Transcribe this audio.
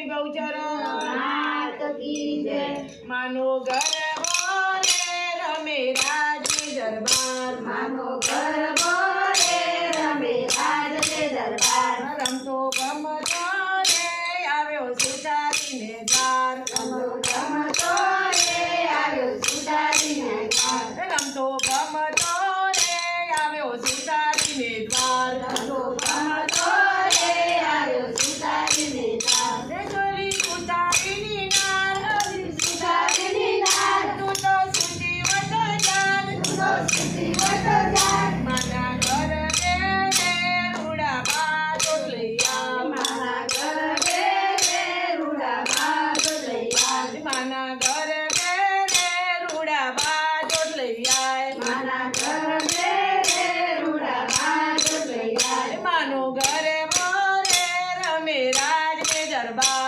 स्वामी बहुचर नाथ की जय। मानो घर बोले रमे राज के दरबार मानो घर बोले रमे राज के दरबार रमतो गमतो रे આવ્યો સુધારીને દ્વાર રમતો રે આવ્યો સુધારીને દ્વાર રમતો ગમતો રે આવ્યો સુધારીને દ્વાર રમતો ગમતો રે આવ્યો સુધારીને દ્વાર રે ગોરી સુધારીની નાર સુધારીની નાર તું તો સુધી વટ જાગ તું તો સુધી વટ જાગ માના ઘર રે રૂડા બાજોટ લઈ આવ મારા ઘર રે રૂડા બાદ લઈ આવ માના ઘર રે રૂડા બાજોટ લઈ આય મારા ઘર રે રૂડા બાદ લઈ આવ માનો ઘરે મોરે રમે રાજ કે દરબાર